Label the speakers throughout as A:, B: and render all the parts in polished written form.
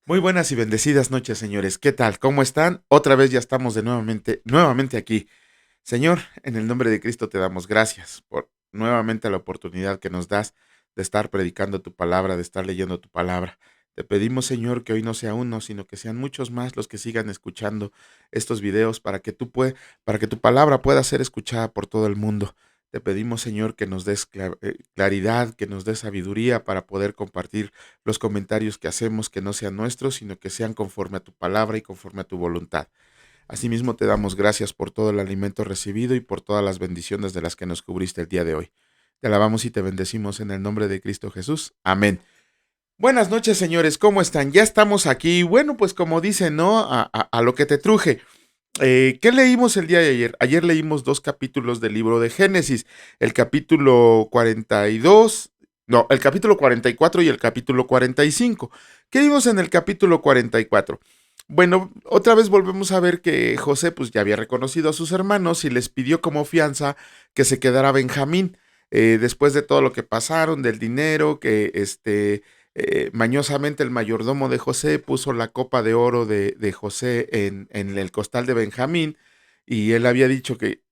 A: Muy buenas y bendecidas noches, señores. ¿Qué tal? ¿Cómo están? Otra vez ya estamos de nuevamente aquí. Señor, en el nombre de Cristo te damos gracias por nuevamente la oportunidad que nos das de estar predicando tu palabra, de estar leyendo tu palabra. Te pedimos, Señor, que hoy no sea uno, sino que sean muchos más los que sigan escuchando estos videos para que tu palabra pueda ser escuchada por todo el mundo. Te pedimos, Señor, que nos des claridad, que nos des sabiduría para poder compartir los comentarios que hacemos, que no sean nuestros, sino que sean conforme a tu palabra y conforme a tu voluntad. Asimismo, te damos gracias por todo el alimento recibido y por todas las bendiciones de las que nos cubriste el día de hoy. Te alabamos y te bendecimos en el nombre de Cristo Jesús. Amén. Buenas noches, señores. ¿Cómo están? Ya estamos aquí. Bueno, pues como dicen, ¿no? A lo que te truje. ¿Qué leímos el día de ayer? Ayer leímos dos capítulos del libro de Génesis. El capítulo 42, no, el capítulo 44 y el capítulo 45. ¿Qué vimos en el capítulo 44? Bueno, otra vez volvemos a ver que José pues ya había reconocido a sus hermanos y les pidió como fianza que se quedara Benjamín. Después de todo lo que pasaron, del dinero, que mañosamente el mayordomo de José puso la copa de oro de José en el costal de Benjamín, y él había dicho que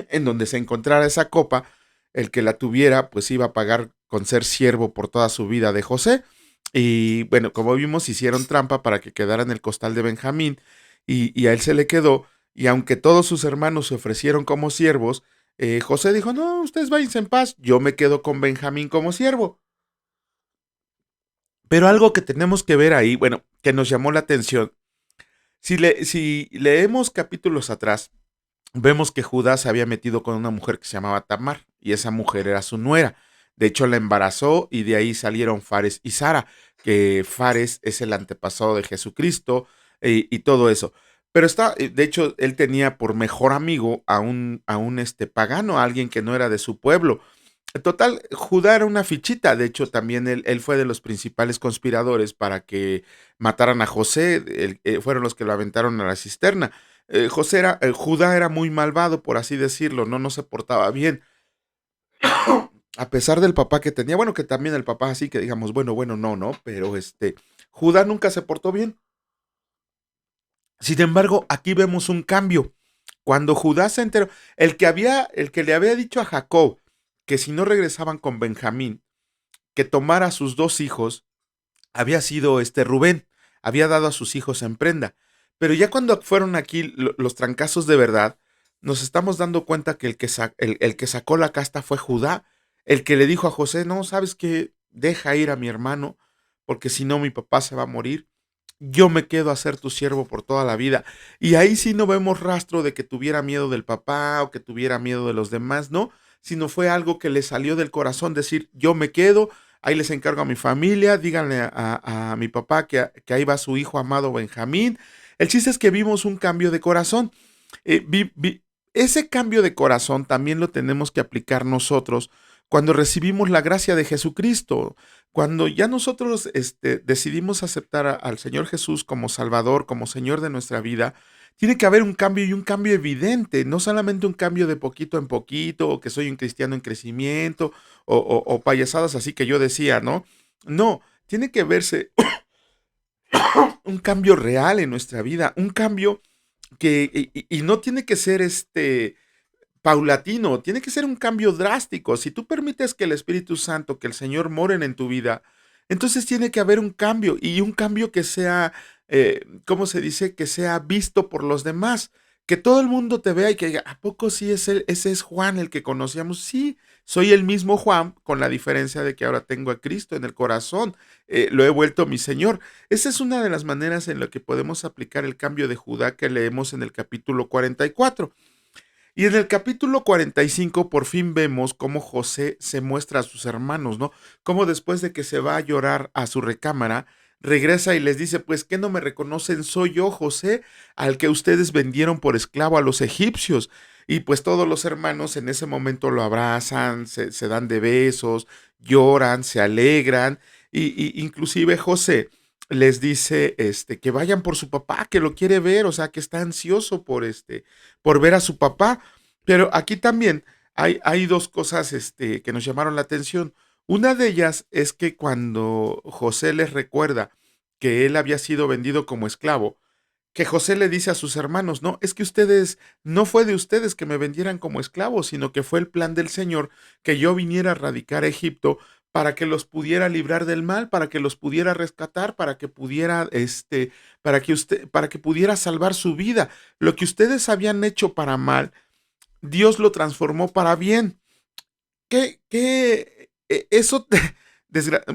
A: en donde se encontrara esa copa, el que la tuviera pues iba a pagar con ser siervo por toda su vida de José. Y bueno, como vimos, hicieron trampa para que quedara en el costal de Benjamín, y a él se le quedó, y aunque todos sus hermanos se ofrecieron como siervos, José dijo, no, ustedes váyanse en paz, yo me quedo con Benjamín como siervo. Pero algo que tenemos que ver ahí, bueno, que nos llamó la atención, si leemos capítulos atrás, vemos que Judá se había metido con una mujer que se llamaba Tamar, y esa mujer era su nuera. De hecho, la embarazó y de ahí salieron Fares y Sara, que Fares es el antepasado de Jesucristo, y todo eso. Pero de hecho, él tenía por mejor amigo a un pagano, a alguien que no era de su pueblo. Total, Judá era una fichita. De hecho, también él fue de los principales conspiradores para que mataran a José. Fueron los que lo aventaron a la cisterna. Judá era muy malvado, por así decirlo, no se portaba bien. A pesar del papá que tenía, bueno, que también el papá así que digamos, bueno, no, pero Judá nunca se portó bien. Sin embargo, aquí vemos un cambio. Cuando Judá se enteró, el que le había dicho a Jacob que si no regresaban con Benjamín, que tomara a sus dos hijos, había sido Rubén, había dado a sus hijos en prenda. Pero ya cuando fueron aquí los trancazos de verdad, nos estamos dando cuenta que el que sacó la casta fue Judá, el que le dijo a José, no, sabes que deja ir a mi hermano, porque si no mi papá se va a morir, yo me quedo a ser tu siervo por toda la vida. Y ahí sí no vemos rastro de que tuviera miedo del papá o que tuviera miedo de los demás, no, sino fue algo que le salió del corazón, decir, yo me quedo, ahí les encargo a mi familia, díganle a mi papá que ahí va su hijo amado Benjamín. El chiste es que vimos un cambio de corazón. Ese cambio de corazón también lo tenemos que aplicar nosotros cuando recibimos la gracia de Jesucristo, cuando ya nosotros decidimos aceptar al Señor Jesús como Salvador, como Señor de nuestra vida. Tiene que haber un cambio, y un cambio evidente, no solamente un cambio de poquito en poquito, o que soy un cristiano en crecimiento, o payasadas así que yo decía, ¿no? No, tiene que verse un cambio real en nuestra vida, un cambio y no tiene que ser paulatino, tiene que ser un cambio drástico. Si tú permites que el Espíritu Santo, que el Señor moren en tu vida, entonces tiene que haber un cambio, y un cambio que sea, ¿cómo se dice? Que sea visto por los demás, que todo el mundo te vea y que diga, ¿a poco sí es él, ese es Juan el que conocíamos? Sí, soy el mismo Juan, con la diferencia de que ahora tengo a Cristo en el corazón, lo he vuelto mi Señor. Esa es una de las maneras en la que podemos aplicar el cambio de Judá que leemos en el capítulo 44. Y en el capítulo 45 por fin vemos cómo José se muestra a sus hermanos, ¿no? Cómo después de que se va a llorar a su recámara, regresa y les dice, pues, ¿qué no me reconocen? Soy yo, José, al que ustedes vendieron por esclavo a los egipcios. Y pues todos los hermanos en ese momento lo abrazan, se dan de besos, lloran, se alegran, y inclusive José les dice que vayan por su papá, que lo quiere ver, o sea, que está ansioso por ver a su papá. Pero aquí también hay dos cosas que nos llamaron la atención. Una de ellas es que cuando José les recuerda que él había sido vendido como esclavo, que José le dice a sus hermanos, no, es que no fue de ustedes que me vendieran como esclavos, sino que fue el plan del Señor que yo viniera a radicar a Egipto para que los pudiera librar del mal, para que los pudiera rescatar, para que pudiera salvar su vida. Lo que ustedes habían hecho para mal, Dios lo transformó para bien. Eso,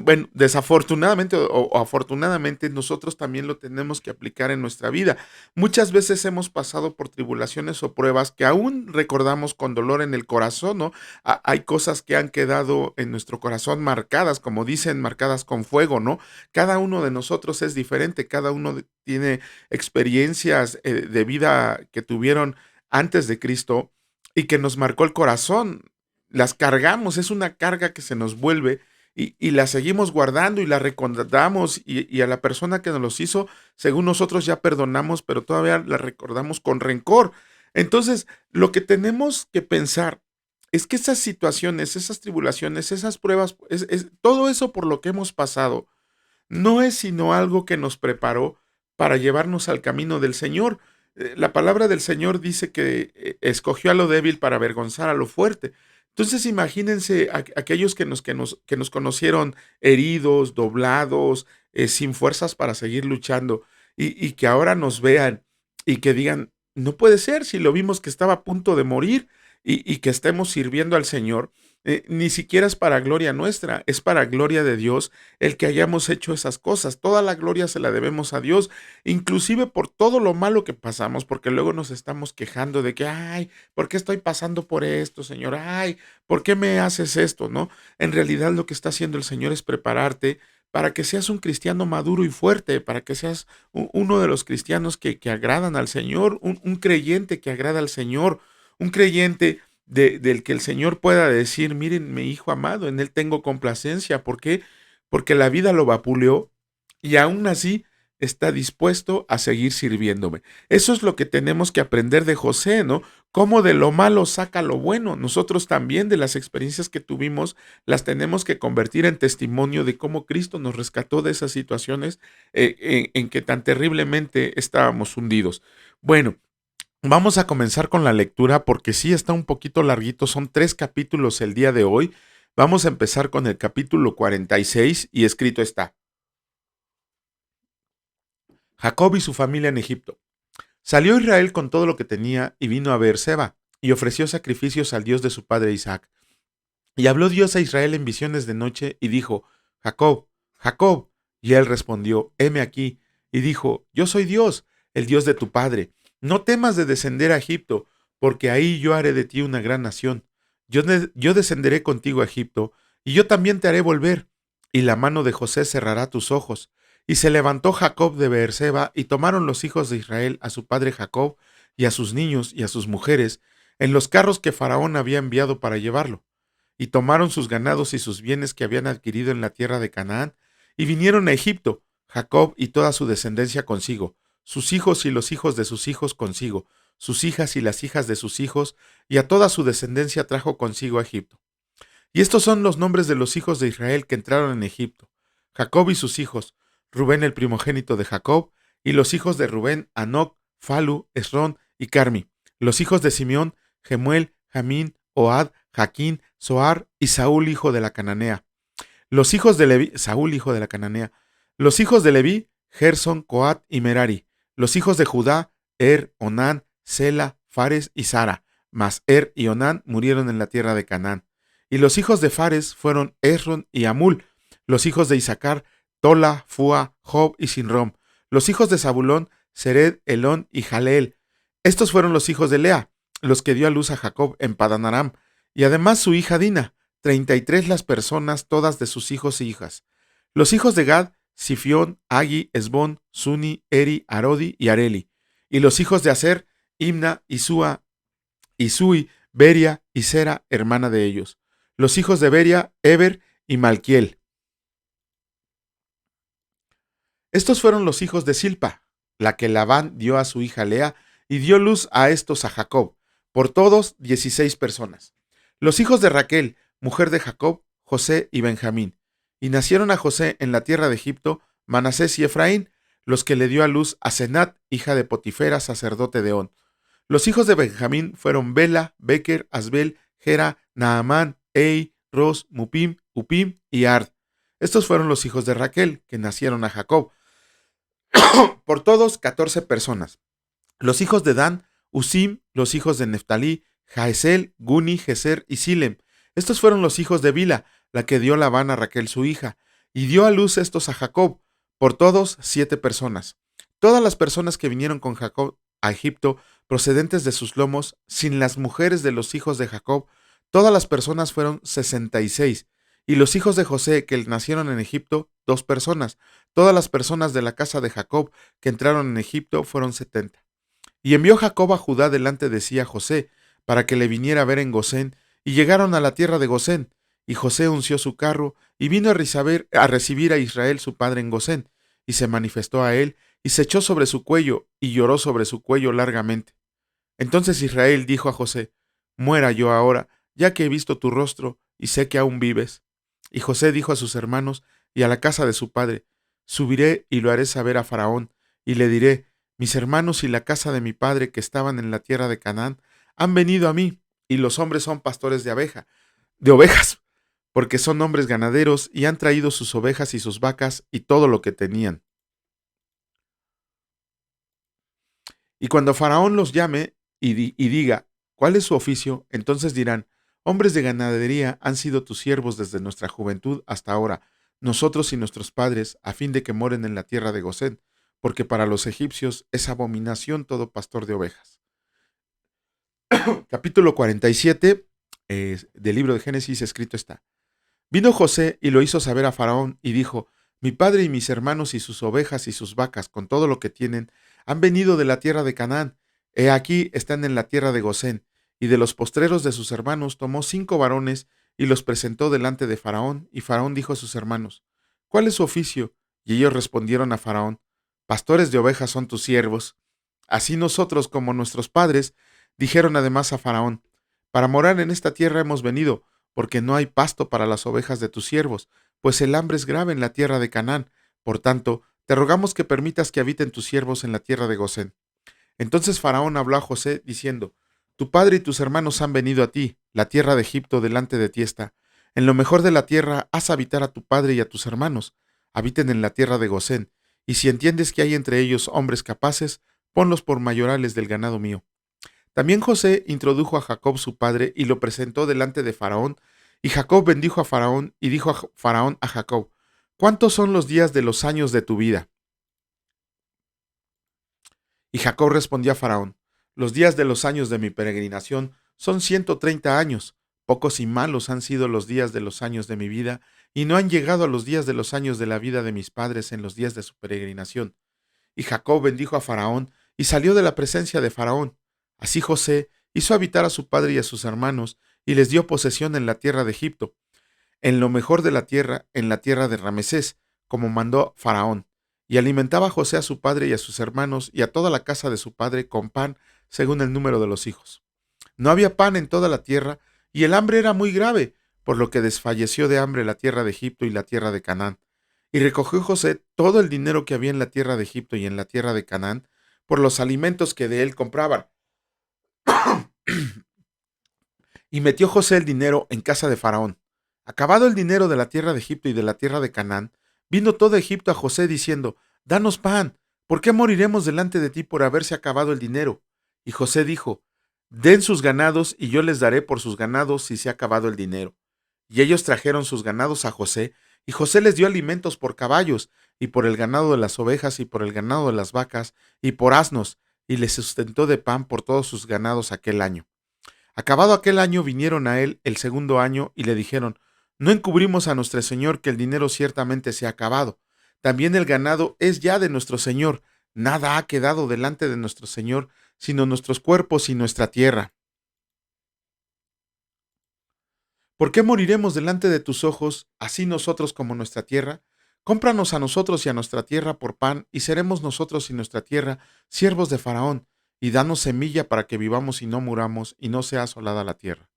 A: bueno, desafortunadamente o afortunadamente, nosotros también lo tenemos que aplicar en nuestra vida. Muchas veces hemos pasado por tribulaciones o pruebas que aún recordamos con dolor en el corazón, ¿no? Hay cosas que han quedado en nuestro corazón marcadas, como dicen, marcadas con fuego, ¿no? Cada uno de nosotros es diferente, cada uno tiene experiencias de vida que tuvieron antes de Cristo y que nos marcó el corazón. Las cargamos, es una carga que se nos vuelve y la seguimos guardando y la recordamos y a la persona que nos los hizo, según nosotros ya perdonamos, pero todavía la recordamos con rencor. Entonces, lo que tenemos que pensar es que esas situaciones, esas tribulaciones, esas pruebas, todo eso por lo que hemos pasado, no es sino algo que nos preparó para llevarnos al camino del Señor. La palabra del Señor dice que escogió a lo débil para avergonzar a lo fuerte. Entonces imagínense aquellos que nos conocieron heridos, doblados, sin fuerzas para seguir luchando y que ahora nos vean y que digan, no puede ser si lo vimos que estaba a punto de morir y que estemos sirviendo al Señor. Ni siquiera es para gloria nuestra, es para gloria de Dios el que hayamos hecho esas cosas. Toda la gloria se la debemos a Dios, inclusive por todo lo malo que pasamos, porque luego nos estamos quejando de que, ay, ¿por qué estoy pasando por esto, Señor? Ay, ¿por qué me haces esto? ¿No? En realidad lo que está haciendo el Señor es prepararte para que seas un cristiano maduro y fuerte, para que seas uno de los cristianos que agradan al Señor, un creyente que agrada al Señor, un creyente del que el Señor pueda decir, miren, mi hijo amado, en él tengo complacencia. ¿Por qué? Porque la vida lo vapuleó y aún así está dispuesto a seguir sirviéndome. Eso es lo que tenemos que aprender de José, ¿no? Cómo de lo malo saca lo bueno. Nosotros también de las experiencias que tuvimos las tenemos que convertir en testimonio de cómo Cristo nos rescató de esas situaciones en que tan terriblemente estábamos hundidos. Bueno, vamos a comenzar con la lectura porque sí está un poquito larguito, son 3 capítulos el día de hoy. Vamos a empezar con el capítulo 46 y escrito está: Jacob y su familia en Egipto. Salió Israel con todo lo que tenía y vino a Beerseba y ofreció sacrificios al Dios de su padre Isaac. Y habló Dios a Israel en visiones de noche y dijo: Jacob, Jacob. Y él respondió: heme aquí. Y dijo: yo soy Dios, el Dios de tu padre. No temas de descender a Egipto, porque ahí yo haré de ti una gran nación. Yo descenderé contigo a Egipto, y yo también te haré volver. Y la mano de José cerrará tus ojos. Y se levantó Jacob de Beerseba, y tomaron los hijos de Israel a su padre Jacob, y a sus niños y a sus mujeres, en los carros que Faraón había enviado para llevarlo. Y tomaron sus ganados y sus bienes que habían adquirido en la tierra de Canaán, y vinieron a Egipto, Jacob y toda su descendencia consigo, sus hijos y los hijos de sus hijos consigo, sus hijas y las hijas de sus hijos, y a toda su descendencia trajo consigo a Egipto. Y estos son los nombres de los hijos de Israel que entraron en Egipto: Jacob y sus hijos, Rubén el primogénito de Jacob, y los hijos de Rubén, Anoc, Falu, Esrón y Carmi, los hijos de Simeón, Gemuel, Jamín, Ohad, Jaquín, Soar y Saúl hijo de la cananea. Los hijos de Leví, Saúl hijo de la cananea. Los hijos de Leví, Gerson, Coat y Merari. Los hijos de Judá, Onán, Sela, Fares y Sara. Mas y Onán murieron en la tierra de Canaán. Y los hijos de Fares fueron Esron y Amul. Los hijos de Isaacar, Tola, Fua, Job y Sinrom. Los hijos de Zabulón, Sered, Elón y Jaleel. Estos fueron los hijos de Lea, los que dio a luz a Jacob en Padan Aram, y además su hija Dina, 33 las personas, todas de sus hijos y hijas. Los hijos de Gad, Sifión, Agi, Esbón, Suni, Eri, Arodi y Areli. Y los hijos de Aser, Imna, Isúa, Isui, Beria y Sera, hermana de ellos. Los hijos de Beria, Eber y Malquiel. Estos fueron los hijos de Silpa, la que Labán dio a su hija Lea, y dio luz a estos a Jacob, por todos 16 personas. Los hijos de Raquel, mujer de Jacob, José y Benjamín. Y nacieron a José en la tierra de Egipto Manasés y Efraín, los que le dio a luz a Senat, hija de Potifera, sacerdote de On. Los hijos de Benjamín fueron Bela, Beker, Asbel, Gera, Naamán, Ei, Ros, Mupim, Upim y Ard. Estos fueron los hijos de Raquel, que nacieron a Jacob. Por todos, 14 personas. Los hijos de Dan, Usim, los hijos de Neftalí, Jaesel, Guni, Geser y Silem. Estos fueron los hijos de Bila, la que dio Labán a Raquel su hija, y dio a luz estos a Jacob. Por todos, 7 personas. Todas las personas que vinieron con Jacob a Egipto, procedentes de sus lomos, sin las mujeres de los hijos de Jacob, todas las personas fueron 66. Y los hijos de José que nacieron en Egipto, 2 personas. Todas las personas de la casa de Jacob que entraron en Egipto fueron 70. Y envió Jacob a Judá delante de sí a José, para que le viniera a ver en Gosén, y llegaron a la tierra de Gosén. Y José unció su carro, y vino a recibir a Israel su padre en Gosén, y se manifestó a él, y se echó sobre su cuello, y lloró sobre su cuello largamente. Entonces Israel dijo a José: Muera yo ahora, ya que he visto tu rostro, y sé que aún vives. Y José dijo a sus hermanos y a la casa de su padre: Subiré y lo haré saber a Faraón, y le diré: Mis hermanos y la casa de mi padre que estaban en la tierra de Canaán han venido a mí, y los hombres son pastores de ovejas, porque son hombres ganaderos, y han traído sus ovejas y sus vacas y todo lo que tenían. Y cuando Faraón los llame y diga: ¿Cuál es su oficio? Entonces dirán: Hombres de ganadería han sido tus siervos desde nuestra juventud hasta ahora, nosotros y nuestros padres, a fin de que moren en la tierra de Gosén, porque para los egipcios es abominación todo pastor de ovejas. Capítulo 47 del libro de Génesis escrito está: Vino José y lo hizo saber a Faraón y dijo: Mi padre y mis hermanos y sus ovejas y sus vacas, con todo lo que tienen, han venido de la tierra de Canaán. He aquí están en la tierra de Gosén. Y de los postreros de sus hermanos tomó 5 varones y los presentó delante de Faraón. Y Faraón dijo a sus hermanos: ¿Cuál es su oficio? Y ellos respondieron a Faraón: Pastores de ovejas son tus siervos. Así nosotros como nuestros padres. Dijeron además a Faraón: Para morar en esta tierra hemos venido, porque no hay pasto para las ovejas de tus siervos, pues el hambre es grave en la tierra de Canaán. Por tanto, te rogamos que permitas que habiten tus siervos en la tierra de Gosén. Entonces Faraón habló a José, diciendo: Tu padre y tus hermanos han venido a ti, la tierra de Egipto delante de ti está. En lo mejor de la tierra haz habitar a tu padre y a tus hermanos. Habiten en la tierra de Gosén, y si entiendes que hay entre ellos hombres capaces, ponlos por mayorales del ganado mío. También José introdujo a Jacob su padre y lo presentó delante de Faraón, y Jacob bendijo a Faraón y dijo a Faraón a Jacob: ¿Cuántos son los días de los años de tu vida? Y Jacob respondió a Faraón: Los días de los años de mi peregrinación son 130 años. Pocos y malos han sido los días de los años de mi vida, y no han llegado a los días de los años de la vida de mis padres en los días de su peregrinación. Y Jacob bendijo a Faraón, y salió de la presencia de Faraón. Así José hizo habitar a su padre y a sus hermanos, y les dio posesión en la tierra de Egipto, en lo mejor de la tierra, en la tierra de Ramesés, como mandó Faraón. Y alimentaba José a su padre y a sus hermanos y a toda la casa de su padre con pan, según el número de los hijos. No había pan en toda la tierra, y el hambre era muy grave, por lo que desfalleció de hambre la tierra de Egipto y la tierra de Canaán. Y recogió José todo el dinero que había en la tierra de Egipto y en la tierra de Canaán, por los alimentos que de él compraban. Y metió José el dinero en casa de Faraón. Acabado el dinero de la tierra de Egipto y de la tierra de Canaán, vino todo Egipto a José diciendo: Danos pan, ¿por qué moriremos delante de ti por haberse acabado el dinero? Y José dijo: Den sus ganados, y yo les daré por sus ganados si se ha acabado el dinero. Y ellos trajeron sus ganados a José, y José les dio alimentos por caballos, y por el ganado de las ovejas, y por el ganado de las vacas, y por asnos, y les sustentó de pan por todos sus ganados aquel año. Acabado aquel año vinieron a él el segundo año y le dijeron: No encubrimos a nuestro señor que el dinero ciertamente se ha acabado. También el ganado es ya de nuestro señor. Nada ha quedado delante de nuestro señor, sino nuestros cuerpos y nuestra tierra. ¿Por qué moriremos delante de tus ojos, así nosotros como nuestra tierra? Cómpranos a nosotros y a nuestra tierra por pan, y seremos nosotros y nuestra tierra siervos de Faraón, y danos semilla para que vivamos y no muramos, y no sea asolada la tierra.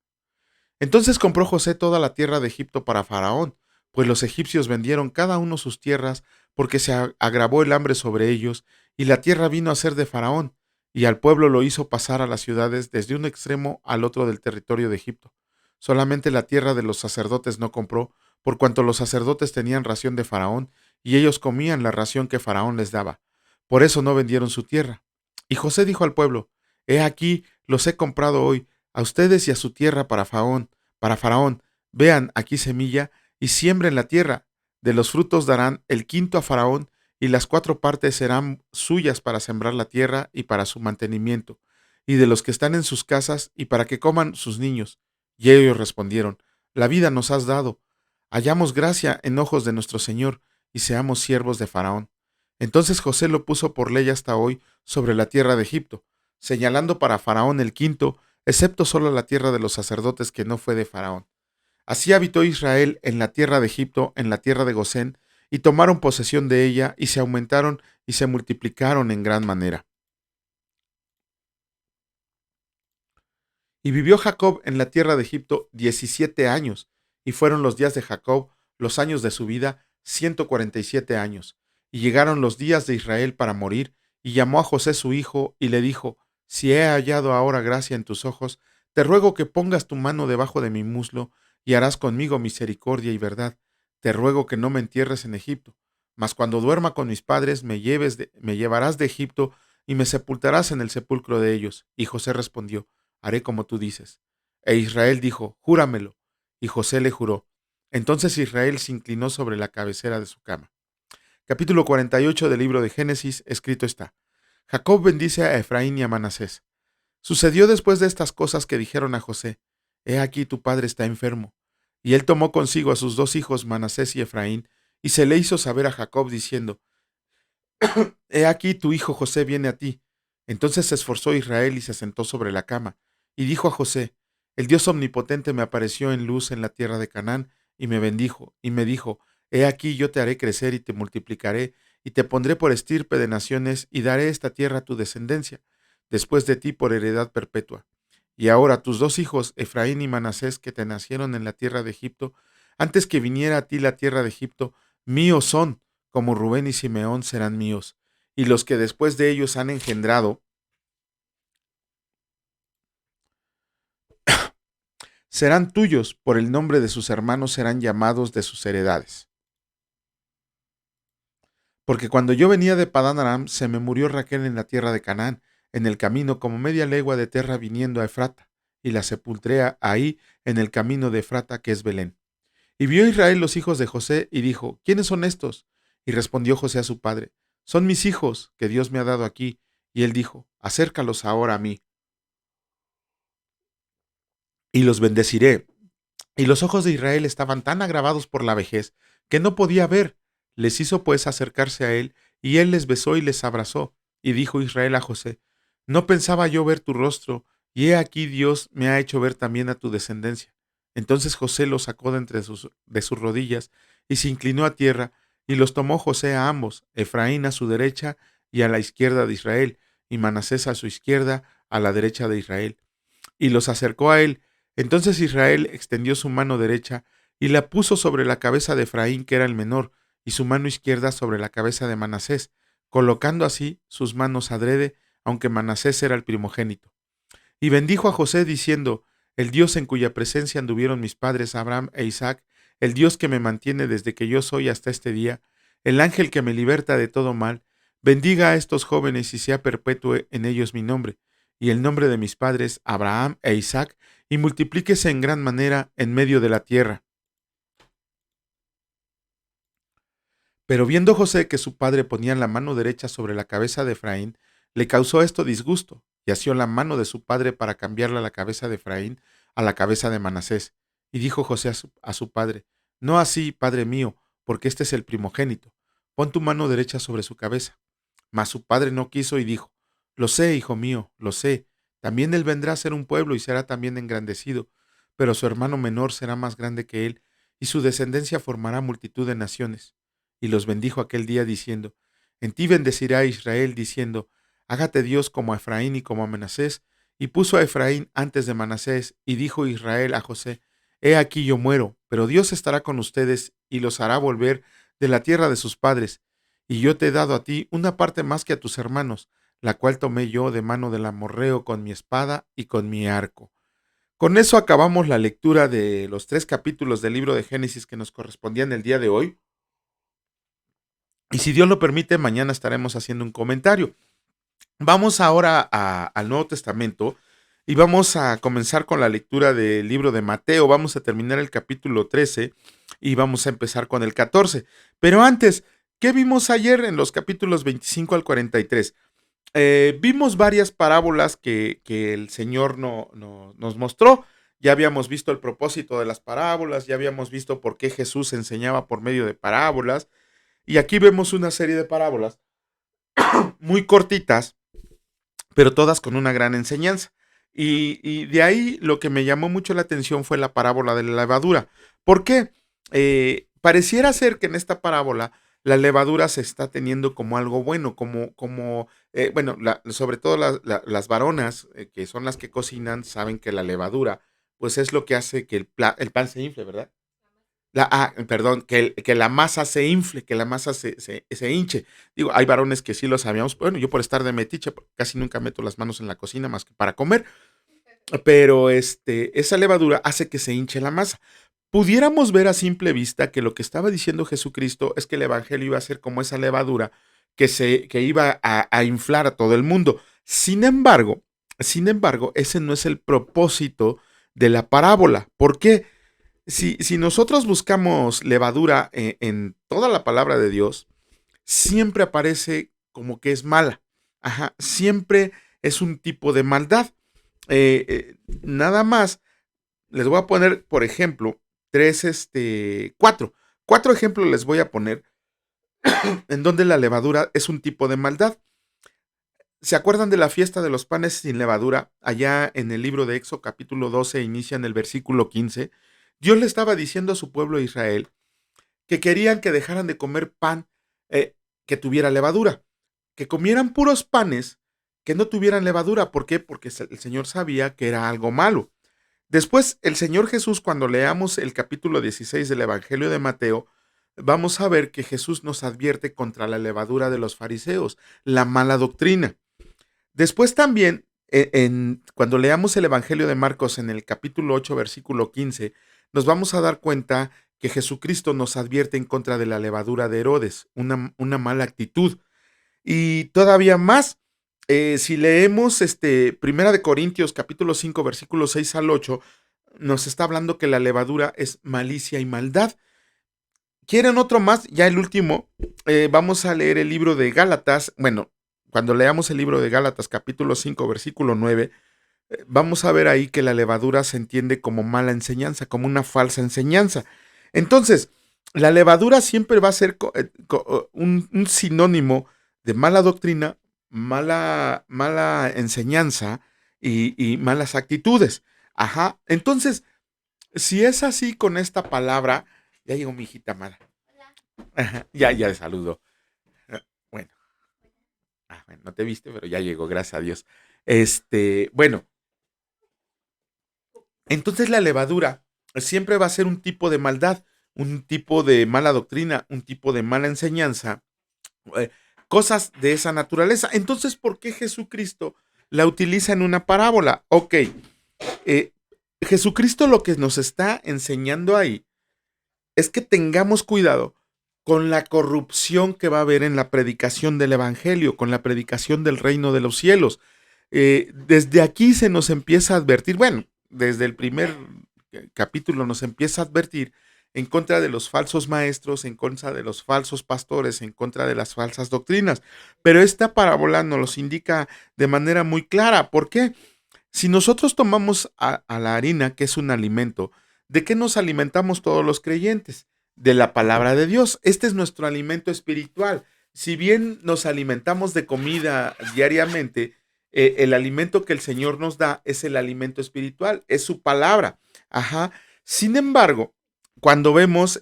A: Entonces compró José toda la tierra de Egipto para Faraón, pues los egipcios vendieron cada uno sus tierras porque se agravó el hambre sobre ellos, y la tierra vino a ser de Faraón, y al pueblo lo hizo pasar a las ciudades desde un extremo al otro del territorio de Egipto. Solamente la tierra de los sacerdotes no compró, por cuanto los sacerdotes tenían ración de Faraón, y ellos comían la ración que Faraón les daba. Por eso no vendieron su tierra. Y José dijo al pueblo: He aquí, los he comprado hoy, a ustedes y a su tierra para Faraón. Vean aquí semilla, y siembren la tierra. De los frutos darán el quinto a Faraón, y las 4 partes serán suyas para sembrar la tierra y para su mantenimiento, y de los que están en sus casas, y para que coman sus niños. Y ellos respondieron: La vida nos has dado. Hallamos gracia en ojos de nuestro Señor, y seamos siervos de Faraón. Entonces José lo puso por ley hasta hoy sobre la tierra de Egipto, señalando para Faraón el quinto, excepto solo la tierra de los sacerdotes que no fue de Faraón. Así habitó Israel en la tierra de Egipto, en la tierra de Gosén, y tomaron posesión de ella, y se aumentaron y se multiplicaron en gran manera. Y vivió Jacob en la tierra de Egipto 17 años, y fueron los días de Jacob, los años de su vida, 147 años. Y llegaron los días de Israel para morir, y llamó a José su hijo, y le dijo: Si he hallado ahora gracia en tus ojos, te ruego que pongas tu mano debajo de mi muslo, y harás conmigo misericordia y verdad. Te ruego que no me entierres en Egipto, mas cuando duerma con mis padres me llevarás de Egipto, y me sepultarás en el sepulcro de ellos. Y José respondió: Haré como tú dices. E Israel dijo: Júramelo. Y José le juró. Entonces Israel se inclinó sobre la cabecera de su cama. Capítulo 48 del libro de Génesis, escrito está: Jacob bendice a Efraín y a Manasés. Sucedió después de estas cosas que dijeron a José: He aquí tu padre está enfermo. Y él tomó consigo a sus 2 hijos, Manasés y Efraín, y se le hizo saber a Jacob, diciendo: He aquí tu hijo José viene a ti. Entonces se esforzó Israel y se sentó sobre la cama, y dijo a José: El Dios omnipotente me apareció en luz en la tierra de Canaán, y me bendijo, y me dijo: He aquí yo te haré crecer y te multiplicaré, y te pondré por estirpe de naciones, y daré esta tierra a tu descendencia, después de ti por heredad perpetua. Y ahora tus 2 hijos, Efraín y Manasés, que te nacieron en la tierra de Egipto, antes que viniera a ti la tierra de Egipto, míos son, como Rubén y Simeón serán míos, y los que después de ellos han engendrado serán tuyos, por el nombre de sus hermanos serán llamados de sus heredades. Porque cuando yo venía de Padán Aram, se me murió Raquel en la tierra de Canaán, en el camino como media legua de tierra viniendo a Efrata, y la sepultré ahí en el camino de Efrata, que es Belén. Y vio Israel los hijos de José, y dijo: ¿Quiénes son estos? Y respondió José a su padre: Son mis hijos, que Dios me ha dado aquí. Y él dijo: Acércalos ahora a mí, y los bendeciré. Y los ojos de Israel estaban tan agravados por la vejez, que no podía ver. Les hizo pues acercarse a él, y él les besó y les abrazó. Y dijo Israel a José: No pensaba yo ver tu rostro, y he aquí Dios me ha hecho ver también a tu descendencia. Entonces José los sacó de sus rodillas, y se inclinó a tierra, y los tomó José a ambos, Efraín a su derecha y a la izquierda de Israel, y Manasés a su izquierda, a la derecha de Israel, y los acercó a él. Entonces Israel extendió su mano derecha y la puso sobre la cabeza de Efraín, que era el menor, y su mano izquierda sobre la cabeza de Manasés, colocando así sus manos adrede, aunque Manasés era el primogénito. Y bendijo a José diciendo: El Dios en cuya presencia anduvieron mis padres Abraham e Isaac, el Dios que me mantiene desde que yo soy hasta este día, el ángel que me liberta de todo mal, bendiga a estos jóvenes y sea perpetuo en ellos mi nombre, y el nombre de mis padres Abraham e Isaac, y multiplíquese en gran manera en medio de la tierra. Pero viendo José que su padre ponía la mano derecha sobre la cabeza de Efraín, le causó esto disgusto, y asió la mano de su padre para cambiarla la cabeza de Efraín a la cabeza de Manasés. Y dijo José a su padre: No así, padre mío, porque este es el primogénito. Pon tu mano derecha sobre su cabeza. Mas su padre no quiso y dijo: Lo sé, hijo mío, lo sé. También él vendrá a ser un pueblo y será también engrandecido, pero su hermano menor será más grande que él, y su descendencia formará multitud de naciones. Y los bendijo aquel día diciendo: En ti bendecirá Israel, diciendo: Hágate Dios como a Efraín y como a Manasés. Y puso a Efraín antes de Manasés, y dijo Israel a José: He aquí yo muero, pero Dios estará con ustedes y los hará volver de la tierra de sus padres, y yo te he dado a ti una parte más que a tus hermanos, la cual tomé yo de mano del amorrheo con mi espada y con mi arco. Con eso acabamos la lectura de los 3 capítulos del libro de Génesis que nos correspondían el día de hoy. Y si Dios lo permite, mañana estaremos haciendo un comentario. Vamos ahora al Nuevo Testamento y vamos a comenzar con la lectura del libro de Mateo. Vamos a terminar el capítulo 13 y vamos a empezar con el 14. Pero antes, ¿qué vimos ayer en los capítulos 25 al 43? Vimos varias parábolas que el Señor nos mostró. Ya habíamos visto el propósito de las parábolas, ya habíamos visto por qué Jesús enseñaba por medio de parábolas. Y aquí vemos una serie de parábolas muy cortitas, pero todas con una gran enseñanza. Y de ahí lo que me llamó mucho la atención fue la parábola de la levadura. ¿Por qué? Pareciera ser que en esta parábola la levadura se está teniendo como algo bueno, bueno, sobre todo las varonas, que son las que cocinan, saben que la levadura, pues es lo que hace que el pan se infle, ¿verdad? Perdón, que la masa se infle, que la masa se hinche. Digo, hay varones que sí lo sabíamos. Bueno, yo por estar de metiche, casi nunca meto las manos en la cocina más que para comer. Pero esa levadura hace que se hinche la masa. Pudiéramos ver a simple vista que lo que estaba diciendo Jesucristo es que el evangelio iba a ser como esa levadura que iba a inflar a todo el mundo. Sin embargo, ese no es el propósito de la parábola. ¿Por qué? Si nosotros buscamos levadura en toda la palabra de Dios, siempre aparece como que es mala. Ajá, siempre es un tipo de maldad. Nada más, les voy a poner, por ejemplo, cuatro ejemplos les voy a poner en donde la levadura es un tipo de maldad. ¿Se acuerdan de la fiesta de los panes sin levadura? Allá en el libro de Éxodo capítulo 12 inicia en el versículo 15. Dios le estaba diciendo a su pueblo Israel que querían que dejaran de comer pan que tuviera levadura, que comieran puros panes que no tuvieran levadura. ¿Por qué? Porque el Señor sabía que era algo malo. Después, el Señor Jesús, cuando leamos el capítulo 16 del Evangelio de Mateo, vamos a ver que Jesús nos advierte contra la levadura de los fariseos, la mala doctrina. Después también, cuando leamos el Evangelio de Marcos en el capítulo 8, versículo 15, nos vamos a dar cuenta que Jesucristo nos advierte en contra de la levadura de Herodes, una mala actitud. Y todavía más, si leemos Primera de Corintios capítulo 5, versículos 6 al 8, nos está hablando que la levadura es malicia y maldad. ¿Quieren otro más? Ya el último, vamos a leer el libro de Gálatas. Bueno, cuando leamos el libro de Gálatas capítulo 5, versículo 9, vamos a ver ahí que la levadura se entiende como mala enseñanza, como una falsa enseñanza. Entonces, la levadura siempre va a ser un sinónimo de mala doctrina, mala enseñanza y malas actitudes. Ajá. Entonces, si es así con esta palabra, ya llegó mi hijita amada. Ajá, ya saludo. Bueno, bueno, no te viste, pero ya llegó, gracias a Dios. Bueno, entonces la levadura siempre va a ser un tipo de maldad, un tipo de mala doctrina, un tipo de mala enseñanza, eh, cosas de esa naturaleza. Entonces, ¿por qué Jesucristo la utiliza en una parábola? Ok, Jesucristo lo que nos está enseñando ahí es que tengamos cuidado con la corrupción que va a haber en la predicación del Evangelio, con la predicación del reino de los cielos. Desde aquí se nos empieza a advertir, bueno, desde el primer capítulo nos empieza a advertir en contra de los falsos maestros, en contra de los falsos pastores, en contra de las falsas doctrinas. Pero esta parábola nos los indica de manera muy clara. ¿Por qué? Si nosotros tomamos a la harina, que es un alimento, ¿de qué nos alimentamos todos los creyentes? De la palabra de Dios. Este es nuestro alimento espiritual. Si bien nos alimentamos de comida diariamente, el alimento que el Señor nos da es el alimento espiritual, es su palabra. Ajá. Sin embargo, cuando vemos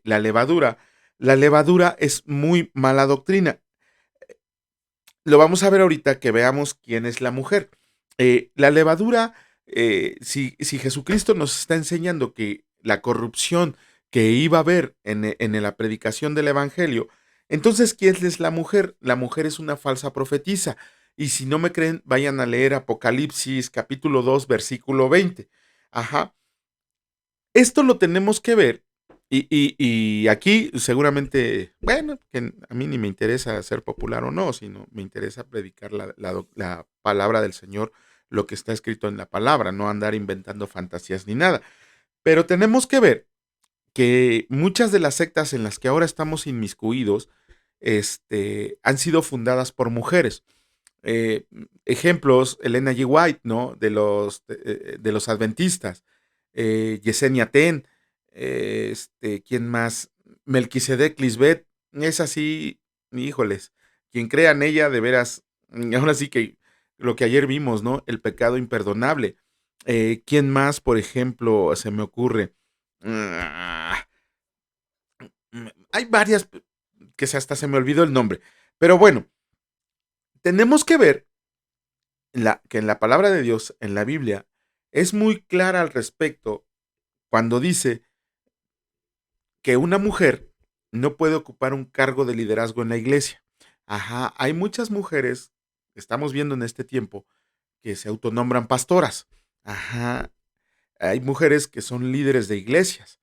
A: la levadura es muy mala doctrina. Lo vamos a ver ahorita que veamos quién es la mujer. La levadura, si Jesucristo nos está enseñando que la corrupción que iba a haber en la predicación del Evangelio Entonces, ¿quién es la mujer? La mujer es una falsa profetisa. Y si no me creen, vayan a leer Apocalipsis capítulo 2, versículo 20. Ajá. Esto lo tenemos que ver. Y aquí seguramente, bueno, que a mí ni me interesa ser popular o no, sino me interesa predicar la palabra del Señor, lo que está escrito en la palabra, no andar inventando fantasías ni nada. Pero tenemos que ver que muchas de las sectas en las que ahora estamos inmiscuidos, han sido fundadas por mujeres. Ejemplos, Elena G. White, ¿no? De los adventistas, Yesenia Ten, ¿quién más? Melquisedec Lisbeth, es así, híjoles, quien crea en ella, de veras, ahora sí que lo que ayer vimos, ¿no? El pecado imperdonable. ¿Quién más, por ejemplo, se me ocurre? Ah, Hay varias que hasta se me olvidó el nombre, pero bueno, tenemos que ver que en la palabra de Dios, en la Biblia, es muy clara al respecto cuando dice que una mujer no puede ocupar un cargo de liderazgo en la iglesia. Ajá, hay muchas mujeres, estamos viendo en este tiempo, que se autonombran pastoras. Ajá, hay mujeres que son líderes de iglesias.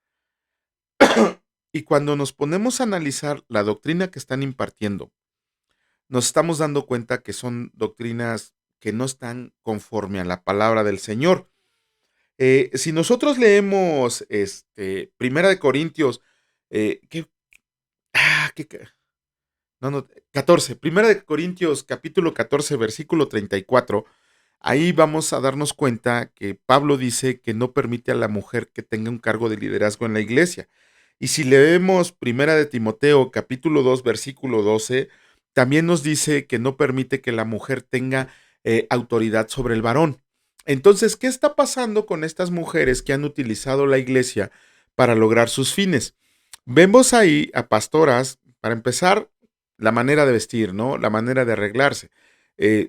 A: Y cuando nos ponemos a analizar la doctrina que están impartiendo, nos estamos dando cuenta que son doctrinas que no están conforme a la palabra del Señor. Si nosotros leemos Primera de Corintios, ¿qué? Ah, no, no, 14, Primera de Corintios, capítulo 14, versículo 34, ahí vamos a darnos cuenta que Pablo dice que no permite a la mujer que tenga un cargo de liderazgo en la iglesia. Y si leemos Primera de Timoteo, capítulo 2, versículo 12, también nos dice que no permite que la mujer tenga autoridad sobre el varón. Entonces, ¿qué está pasando con estas mujeres que han utilizado la iglesia para lograr sus fines? Vemos ahí a pastoras, para empezar, la manera de vestir, ¿no? La manera de arreglarse.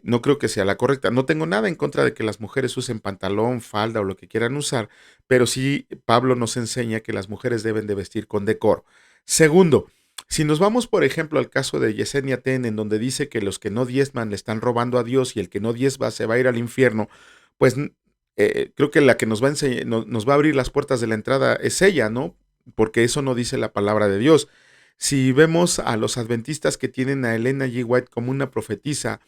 A: No creo que sea la correcta. No tengo nada en contra de que las mujeres usen pantalón, falda o lo que quieran usar, pero sí Pablo nos enseña que las mujeres deben de vestir con decoro. Segundo, si nos vamos, por ejemplo, al caso de Yesenia Ten, en donde dice que los que no diezman le están robando a Dios y el que no diezma se va a ir al infierno, pues creo que la que nos va a nos va a abrir las puertas de la entrada es ella, ¿no? Porque eso no dice la palabra de Dios. Si vemos a los adventistas que tienen a Elena G. White como una profetisa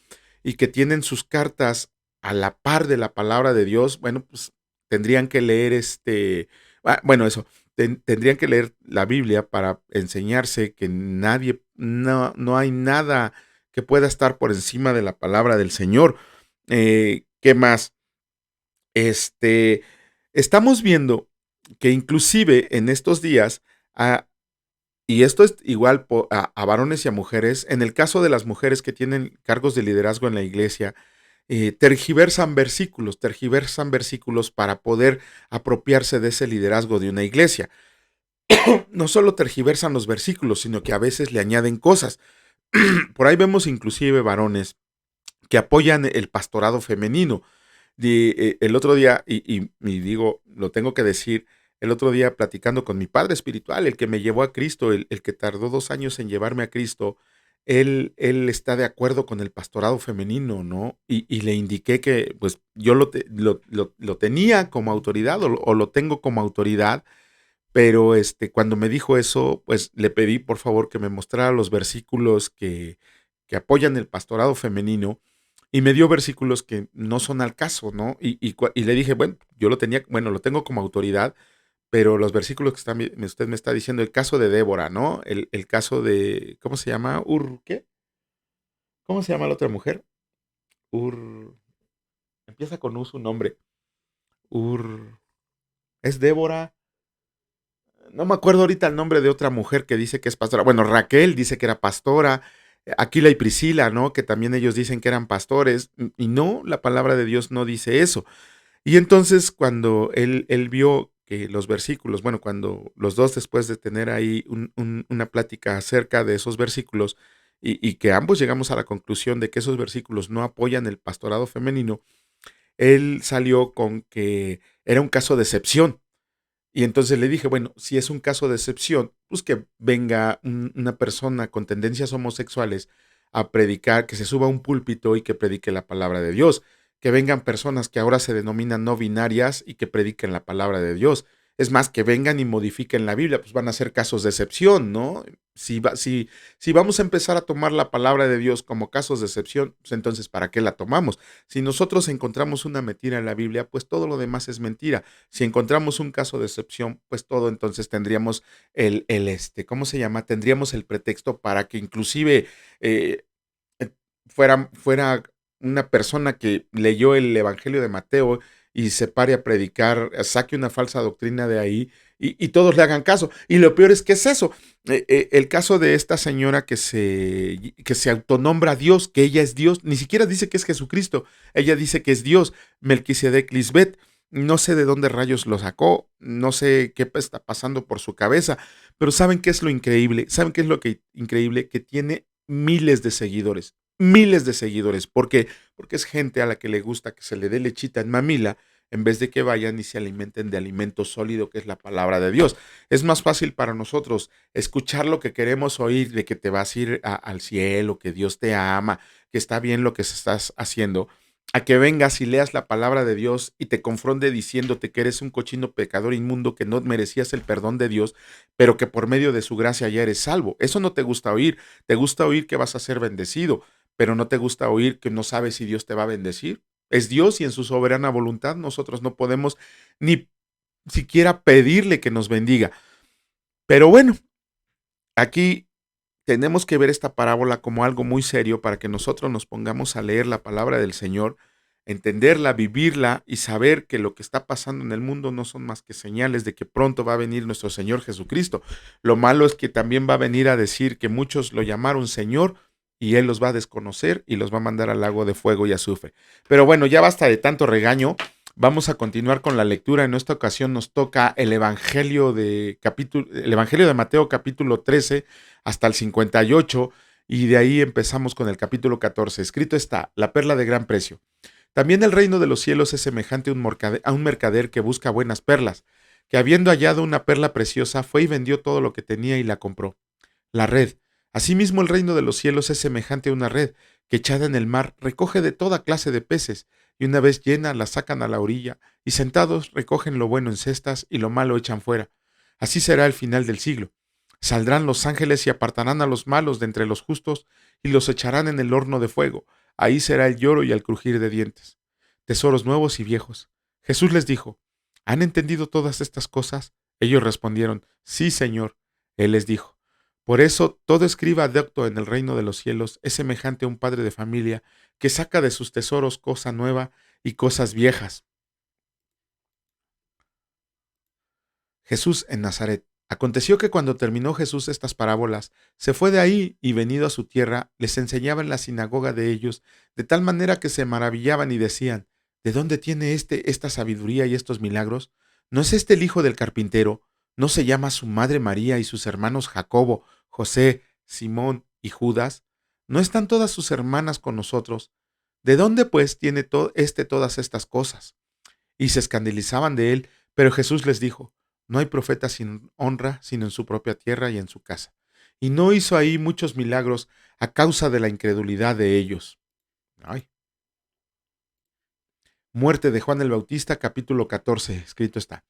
A: y que tienen sus cartas a la par de la palabra de Dios, bueno, pues tendrían que leer bueno, eso, tendrían que leer la Biblia para enseñarse que no hay nada que pueda estar por encima de la palabra del Señor. ¿Qué más? Este, Estamos viendo que inclusive en estos días, ah, y esto es igual a varones y a mujeres, en el caso de las mujeres que tienen cargos de liderazgo en la iglesia, tergiversan versículos para poder apropiarse de ese liderazgo de una iglesia. No solo tergiversan los versículos, sino que a veces le añaden cosas. Por ahí vemos inclusive varones que apoyan el pastorado femenino. El otro día, y digo, lo tengo que decir, el otro día platicando con mi padre espiritual, el que me llevó a Cristo, el que tardó 2 años en llevarme a Cristo, él está de acuerdo con el pastorado femenino, ¿no? Y le indiqué que pues yo lo tenía como autoridad o lo tengo como autoridad, pero cuando me dijo eso, pues le pedí por favor que me mostrara los versículos que apoyan el pastorado femenino y me dio versículos que no son al caso, ¿no? Y le dije, bueno, yo lo tenía, bueno, lo tengo como autoridad, pero los versículos que usted me está diciendo, el caso de Débora, ¿no? El caso de, ¿cómo se llama? ¿Qué? ¿Cómo se llama la otra mujer? Ur, empieza con U su nombre. Ur, es Débora. No me acuerdo ahorita el nombre de otra mujer que dice que es pastora. Bueno, Raquel dice que era pastora. Aquila y Priscila, ¿no? Que también ellos dicen que eran pastores. Y no, la palabra de Dios no dice eso. Y entonces cuando él vio que los versículos, bueno, cuando los dos después de tener ahí una plática acerca de esos versículos y que ambos llegamos a la conclusión de que esos versículos no apoyan el pastorado femenino, él salió con que era un caso de excepción. Y entonces le dije, bueno, si es un caso de excepción, pues que venga una persona con tendencias homosexuales a predicar, que se suba a un púlpito y que predique la palabra de Dios. Que vengan personas que ahora se denominan no binarias y que prediquen la palabra de Dios. Es más, que vengan y modifiquen la Biblia, pues van a ser casos de excepción, ¿no? Si vamos a empezar a tomar la palabra de Dios como casos de excepción, pues entonces, ¿para qué la tomamos? Si nosotros encontramos una mentira en la Biblia, pues todo lo demás es mentira. Si encontramos un caso de excepción, pues todo entonces tendríamos ¿cómo se llama? Tendríamos el pretexto para que inclusive eh, fuera una persona que leyó el Evangelio de Mateo y se pare a predicar, saque una falsa doctrina de ahí y todos le hagan caso. Y lo peor es que es eso. El caso de esta señora que se autonombra Dios, que ella es Dios, ni siquiera dice que es Jesucristo, ella dice que es Dios, Melquisedec Lisbeth. No sé de dónde rayos lo sacó, no sé qué está pasando por su cabeza, pero ¿saben qué es lo increíble? ¿Saben qué es lo que increíble? Que tiene miles de seguidores, miles de seguidores. ¿Por qué? Porque es gente a la que le gusta que se le dé lechita en mamila en vez de que vayan y se alimenten de alimento sólido que es la palabra de Dios. Es más fácil para nosotros escuchar lo que queremos oír de que te vas a ir al cielo, que Dios te ama, que está bien lo que estás haciendo, a que vengas y leas la palabra de Dios y te confronte diciéndote que eres un cochino pecador inmundo, que no merecías el perdón de Dios, pero que por medio de su gracia ya eres salvo. Eso no te gusta oír. Te gusta oír que vas a ser bendecido, pero no te gusta oír que no sabes si Dios te va a bendecir. Es Dios y en su soberana voluntad nosotros no podemos ni siquiera pedirle que nos bendiga. Pero bueno, aquí tenemos que ver esta parábola como algo muy serio para que nosotros nos pongamos a leer la palabra del Señor, entenderla, vivirla y saber que lo que está pasando en el mundo no son más que señales de que pronto va a venir nuestro Señor Jesucristo. Lo malo es que también va a venir a decir que muchos lo llamaron Señor y Él los va a desconocer y los va a mandar al lago de fuego y azufre. Pero bueno, ya basta de tanto regaño. Vamos a continuar con la lectura. En esta ocasión nos toca el Evangelio de Mateo capítulo 13 hasta el 58 y de ahí empezamos con el capítulo 14. Escrito está, la perla de gran precio. También el reino de los cielos es semejante a un mercader que busca buenas perlas, que habiendo hallado una perla preciosa fue y vendió todo lo que tenía y la compró. La red. Asimismo el reino de los cielos es semejante a una red que echada en el mar recoge de toda clase de peces, y una vez llena la sacan a la orilla, y sentados recogen lo bueno en cestas y lo malo echan fuera. Así será el final del siglo. Saldrán los ángeles y apartarán a los malos de entre los justos y los echarán en el horno de fuego. Ahí será el lloro y el crujir de dientes. Tesoros nuevos y viejos. Jesús les dijo, ¿han entendido todas estas cosas? Ellos respondieron, sí, Señor. Él les dijo, por eso todo escriba adepto en el reino de los cielos es semejante a un padre de familia que saca de sus tesoros cosa nueva y cosas viejas. Jesús en Nazaret. Aconteció que cuando terminó Jesús estas parábolas, se fue de ahí y venido a su tierra, les enseñaba en la sinagoga de ellos, de tal manera que se maravillaban y decían, ¿de dónde tiene esta sabiduría y estos milagros? ¿No es este el hijo del carpintero? ¿No se llama su madre María y sus hermanos Jacobo, José, Simón y Judas? ¿No están todas sus hermanas con nosotros? ¿De dónde pues tiene todas estas cosas? Y se escandalizaban de él, pero Jesús les dijo, no hay profeta sin honra sino en su propia tierra y en su casa. Y no hizo ahí muchos milagros a causa de la incredulidad de ellos. Ay. Muerte de Juan el Bautista, capítulo 14, escrito está.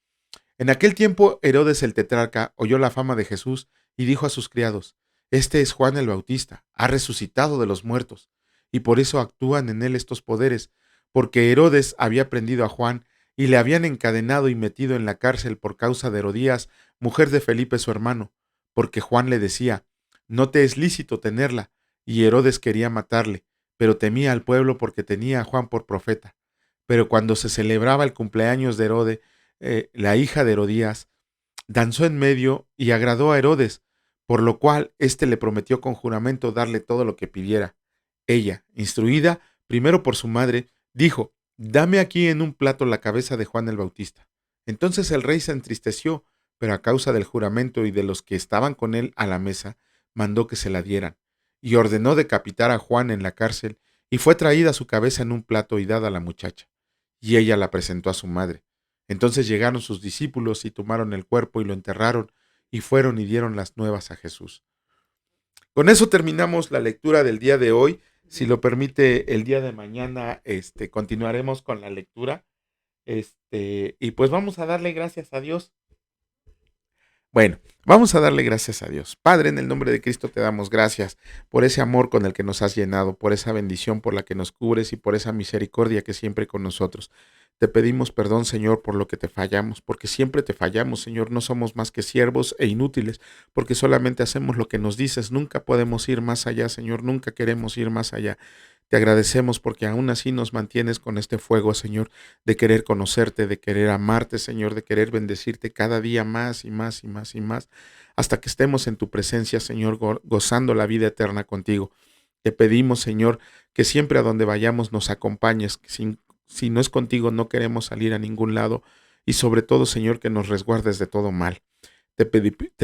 A: En aquel tiempo Herodes el tetrarca oyó la fama de Jesús y dijo a sus criados, este es Juan el Bautista, ha resucitado de los muertos, y por eso actúan en él estos poderes, porque Herodes había prendido a Juan y le habían encadenado y metido en la cárcel por causa de Herodías, mujer de Felipe su hermano, porque Juan le decía, no te es lícito tenerla, y Herodes quería matarle, pero temía al pueblo porque tenía a Juan por profeta. Pero cuando se celebraba el cumpleaños de Herodes, la hija de Herodías, danzó en medio y agradó a Herodes, por lo cual éste le prometió con juramento darle todo lo que pidiera. Ella, instruida primero por su madre, dijo, dame aquí en un plato la cabeza de Juan el Bautista. Entonces el rey se entristeció, pero a causa del juramento y de los que estaban con él a la mesa, mandó que se la dieran, y ordenó decapitar a Juan en la cárcel, y fue traída su cabeza en un plato y dada a la muchacha, y ella la presentó a su madre. Entonces llegaron sus discípulos y tomaron el cuerpo y lo enterraron y fueron y dieron las nuevas a Jesús. Con eso terminamos la lectura del día de hoy. Si lo permite, el día de mañana continuaremos con la lectura. Y pues vamos a darle gracias a Dios. Bueno, vamos a darle gracias a Dios. Padre, en el nombre de Cristo te damos gracias por ese amor con el que nos has llenado, por esa bendición por la que nos cubres y por esa misericordia que siempre con nosotros. Te pedimos perdón, Señor, por lo que te fallamos, porque siempre te fallamos, Señor. No somos más que siervos e inútiles, porque solamente hacemos lo que nos dices. Nunca podemos ir más allá, Señor. Nunca queremos ir más allá. Te agradecemos porque aún así nos mantienes con este fuego, Señor, de querer conocerte, de querer amarte, Señor, de querer bendecirte cada día más y más y más y más, hasta que estemos en tu presencia, Señor, gozando la vida eterna contigo. Te pedimos, Señor, que siempre a donde vayamos nos acompañes. Si no es contigo, no queremos salir a ningún lado. Y sobre todo, Señor, que nos resguardes de todo mal. Te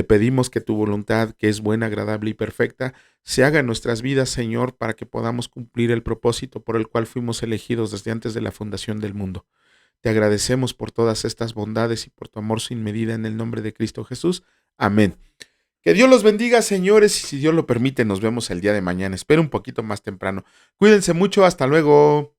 A: pedimos que tu voluntad, que es buena, agradable y perfecta, se haga en nuestras vidas, Señor, para que podamos cumplir el propósito por el cual fuimos elegidos desde antes de la fundación del mundo. Te agradecemos por todas estas bondades y por tu amor sin medida en el nombre de Cristo Jesús. Amén. Que Dios los bendiga, señores, y si Dios lo permite, nos vemos el día de mañana. Espero un poquito más temprano. Cuídense mucho, hasta luego.